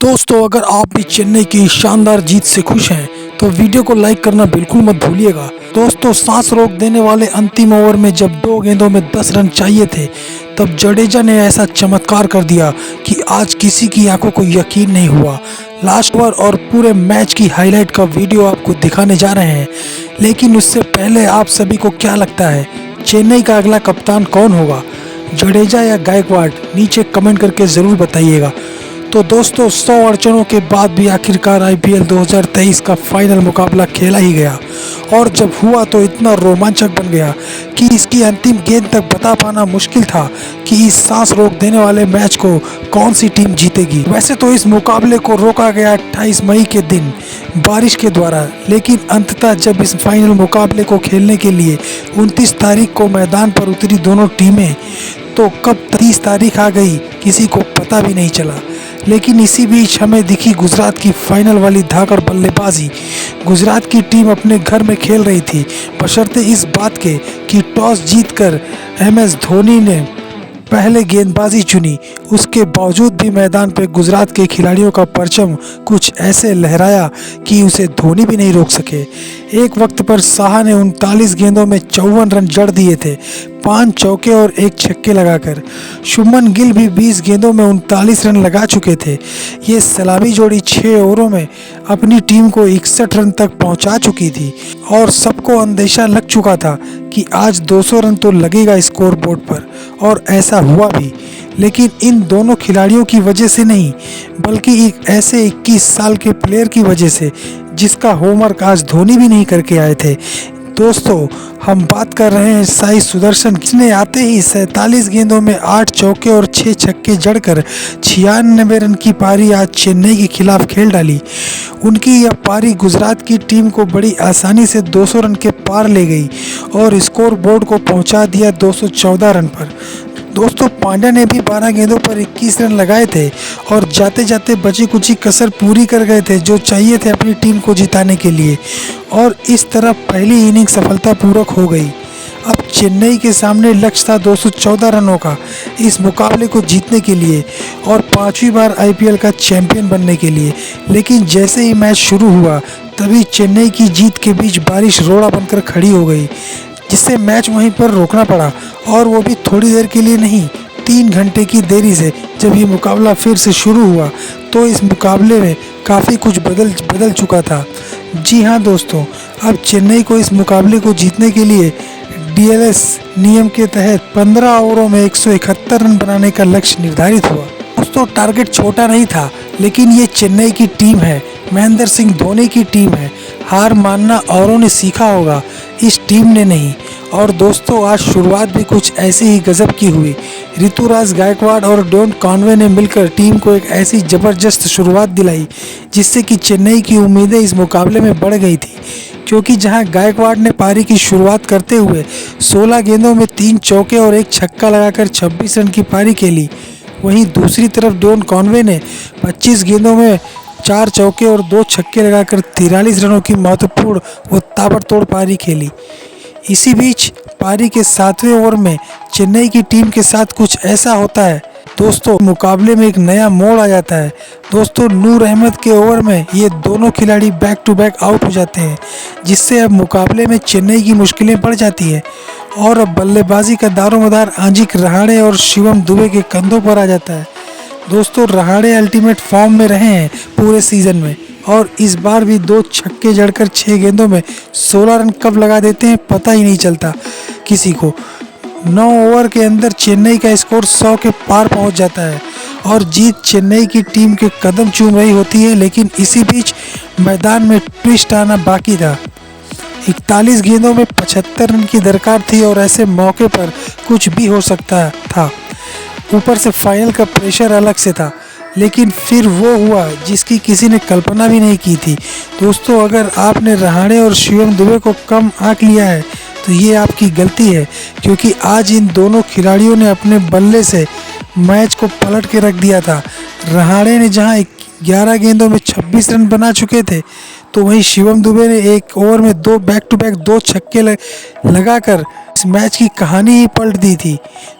दोस्तों, अगर आप भी चेन्नई की शानदार जीत से खुश हैं तो वीडियो को लाइक करना बिल्कुल मत भूलिएगा। दोस्तों, सांस रोक देने वाले अंतिम ओवर में जब 2 गेंदों में 10 रन चाहिए थे तब जडेजा ने ऐसा चमत्कार कर दिया कि आज किसी की आंखों को यकीन नहीं हुआ। लास्ट ओवर और पूरे मैच की हाईलाइट का वीडियो आपको दिखाने जा रहे हैं, लेकिन उससे पहले आप सभी को क्या लगता है चेन्नई का अगला कप्तान कौन होगा, जडेजा या गायकवाड? नीचे कमेंट करके ज़रूर बताइएगा। तो दोस्तों, 100 अड़चनों के बाद भी आखिरकार आईपीएल 2023 का फाइनल मुकाबला खेला ही गया, और जब हुआ तो इतना रोमांचक बन गया कि इसकी अंतिम गेंद तक बता पाना मुश्किल था कि इस सांस रोक देने वाले मैच को कौन सी टीम जीतेगी। वैसे तो इस मुकाबले को रोका गया 28 मई के दिन बारिश के द्वारा, लेकिन अंततः जब इस फाइनल मुकाबले को खेलने के लिए 29 तारीख को मैदान पर उतरी दोनों टीमें, तो कब 30 तारीख आ गई किसी को पता भी नहीं चला। लेकिन इसी बीच हमें दिखी गुजरात की फाइनल वाली धाकड़ बल्लेबाजी। गुजरात की टीम अपने घर में खेल रही थी, बशर्ते इस बात के कि टॉस जीतकर MS धोनी ने पहले गेंदबाजी चुनी। उसके बावजूद भी मैदान पर गुजरात के खिलाड़ियों का परचम कुछ ऐसे लहराया कि उसे धोनी भी नहीं रोक सके। एक वक्त पर साहा ने 39 गेंदों में 54 रन जड़ दिए थे, 5 चौके और 1 छक्के लगाकर। शुभमन गिल भी 20 गेंदों में 39 रन लगा चुके थे। ये सलामी जोड़ी 6 ओवरों में अपनी टीम को 61 रन तक पहुंचा चुकी थी, और सबको अंदेशा लग चुका था कि आज 200 रन तो लगेगा स्कोर बोर्ड पर, और ऐसा हुआ भी। लेकिन इन दोनों खिलाड़ियों की वजह से नहीं, बल्कि एक ऐसे 21 साल के प्लेयर की वजह से जिसका होमवर्क आज धोनी भी नहीं करके आए थे। दोस्तों, हम बात कर रहे हैं साई सुदर्शन, जिसने आते ही 47 गेंदों में 8 चौके और 6 छक्के जड़कर 96 रन की पारी आज चेन्नई के खिलाफ खेल डाली। उनकी यह पारी गुजरात की टीम को बड़ी आसानी से 200 रन के पार ले गई और स्कोर बोर्ड को पहुंचा दिया 214 रन पर। दोस्तों, पांड्या ने भी 12 गेंदों पर 21 रन लगाए थे और जाते जाते बची कुची कसर पूरी कर गए थे जो चाहिए थे अपनी टीम को जिताने के लिए, और इस तरह पहली इनिंग सफलतापूर्वक हो गई। अब चेन्नई के सामने लक्ष्य था 214 रनों का इस मुकाबले को जीतने के लिए और 5वीं बार आईपीएल का चैंपियन बनने के लिए। लेकिन जैसे ही मैच शुरू हुआ तभी चेन्नई की जीत के बीच बारिश रोड़ा बनकर खड़ी हो गई, जिससे मैच वहीं पर रोकना पड़ा, और वो भी थोड़ी देर के लिए नहीं, 3 घंटे की देरी से। जब ये मुकाबला फिर से शुरू हुआ तो इस मुकाबले में काफ़ी कुछ बदल चुका था। जी हाँ दोस्तों, अब चेन्नई को इस मुकाबले को जीतने के लिए DLS नियम के तहत 15 ओवरों में 171 रन बनाने का लक्ष्य निर्धारित हुआ। दोस्तों, टारगेट छोटा नहीं था, लेकिन ये चेन्नई की टीम है, महेंद्र सिंह धोनी की टीम है। हार मानना औरों ने सीखा होगा, इस टीम ने नहीं। और दोस्तों, आज शुरुआत भी कुछ ऐसी ही गजब की हुई। ऋतुराज गायकवाड और डॉन कॉनवे ने मिलकर टीम को एक ऐसी ज़बरदस्त शुरुआत दिलाई जिससे कि चेन्नई की उम्मीदें इस मुकाबले में बढ़ गई थी, क्योंकि जहां गायकवाड ने पारी की शुरुआत करते हुए 16 गेंदों में 3 चौके और 1 छक्का लगाकर 26 रन की पारी खेली, वहीं दूसरी तरफ डॉन कॉनवे ने 25 गेंदों में 4 चौके और 2 छक्के लगाकर 43 रनों की महत्वपूर्ण व ताबड़तोड़ पारी खेली। इसी बीच पारी के 7वें ओवर में चेन्नई की टीम के साथ कुछ ऐसा होता है दोस्तों, मुकाबले में एक नया मोड़ आ जाता है। दोस्तों, नूर अहमद के ओवर में ये दोनों खिलाड़ी बैक टू बैक आउट हो जाते हैं, जिससे अब मुकाबले में चेन्नई की मुश्किलें बढ़ जाती हैं, और अब बल्लेबाजी का दारोमदार अजिंक रहाणे और शिवम दुबे के कंधों पर आ जाता है। दोस्तों, रहाणे अल्टीमेट फॉर्म में रहे हैं पूरे सीजन में, और इस बार भी 2 छक्के जड़कर 6 गेंदों में 16 रन कब लगा देते हैं पता ही नहीं चलता किसी को। 9 ओवर के अंदर चेन्नई का स्कोर 100 के पार पहुंच जाता है और जीत चेन्नई की टीम के कदम चूम रही होती है। लेकिन इसी बीच मैदान में ट्विस्ट आना बाकी था। 41 गेंदों में 75 रन की दरकार थी, और ऐसे मौके पर कुछ भी हो सकता था। ऊपर से फाइनल का प्रेशर अलग से था, लेकिन फिर वो हुआ जिसकी किसी ने कल्पना भी नहीं की थी। दोस्तों, अगर आपने रहाणे और शिवम दुबे को कम आंक लिया है तो ये आपकी गलती है, क्योंकि आज इन दोनों खिलाड़ियों ने अपने बल्ले से मैच को पलट के रख दिया था। रहाणे ने जहां 11 गेंदों में 26 रन बना चुके थे, तो वहीं शिवम दुबे ने एक ओवर में दो बैक टू बैक दो छक्के लगाकर इस मैच की कहानी ही पलट दी थी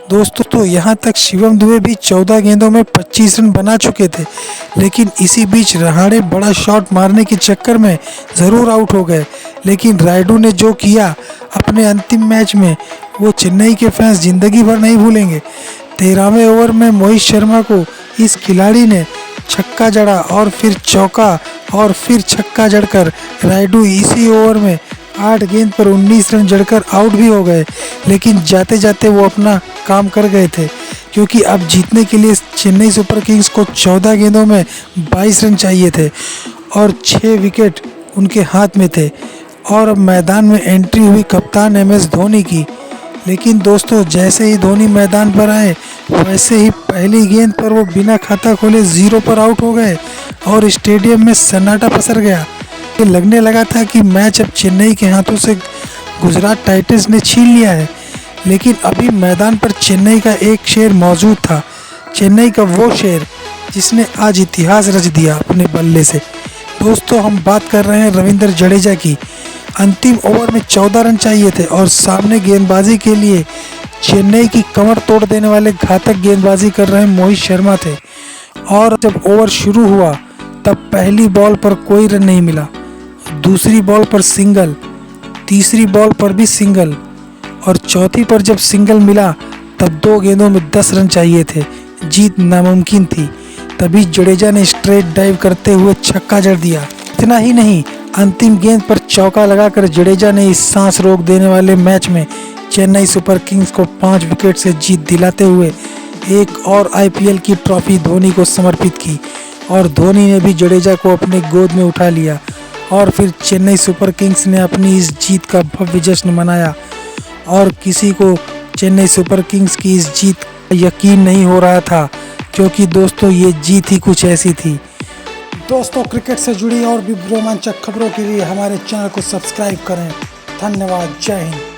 दोस्तों। तो यहाँ तक शिवम दुबे भी 14 गेंदों में 25 रन बना चुके थे, लेकिन इसी बीच रहाणे बड़ा शॉट मारने के चक्कर में ज़रूर आउट हो गए। लेकिन रायडू ने जो किया अपने अंतिम मैच में वो चेन्नई के फैंस ज़िंदगी भर नहीं भूलेंगे। 13वें ओवर में मोहित शर्मा को इस खिलाड़ी ने छक्का जड़ा और फिर चौका और फिर छक्का जड़कर रायडू इसी ओवर में 8 गेंद पर 19 रन जड़कर आउट भी हो गए। लेकिन जाते जाते वो अपना काम कर गए थे, क्योंकि अब जीतने के लिए चेन्नई सुपर किंग्स को 14 गेंदों में 22 रन चाहिए थे और 6 विकेट उनके हाथ में थे। और अब मैदान में एंट्री हुई कप्तान MS धोनी की। लेकिन दोस्तों जैसे ही धोनी मैदान पर आए वैसे ही पहली गेंद पर वो बिना खाता खोले 0 पर आउट हो गए और स्टेडियम में सन्नाटा पसर गया। ये लगने लगा था कि मैच अब चेन्नई के हाथों से गुजरात टाइटंस ने छीन लिया है। लेकिन अभी मैदान पर चेन्नई का एक शेर मौजूद था, चेन्नई का वो शेर जिसने आज इतिहास रच दिया अपने बल्ले से। दोस्तों हम बात कर रहे हैं रविंद्र जडेजा की। अंतिम ओवर में 14 रन चाहिए थे और सामने गेंदबाजी के लिए चेन्नई की कमर तोड़ देने वाले घातक गेंदबाजी कर रहे मोहित शर्मा थे। और जब ओवर शुरू हुआ तब पहली बॉल पर कोई रन नहीं मिला, दूसरी बॉल पर सिंगल, तीसरी बॉल पर भी सिंगल और चौथी पर जब सिंगल मिला तब 2 गेंदों में 10 रन चाहिए थे, जीत नामुमकिन थी। तभी जडेजा ने स्ट्रेट डाइव करते हुए छक्का जड़ दिया। इतना ही नहीं, अंतिम गेंद पर चौका लगाकर जडेजा ने इस सांस रोक देने वाले मैच में चेन्नई सुपर किंग्स को 5 विकेट से जीत दिलाते हुए एक और IPL की ट्रॉफी धोनी को समर्पित की। और धोनी ने भी जडेजा को अपने गोद में उठा लिया और फिर चेन्नई सुपर किंग्स ने अपनी इस जीत का भव्य जश्न मनाया। और किसी को चेन्नई सुपर किंग्स की इस जीत का यकीन नहीं हो रहा था, क्योंकि दोस्तों ये जीत ही कुछ ऐसी थी। दोस्तों क्रिकेट से जुड़ी और भी रोमांचक खबरों के लिए हमारे चैनल को सब्सक्राइब करें। धन्यवाद। जय हिंद।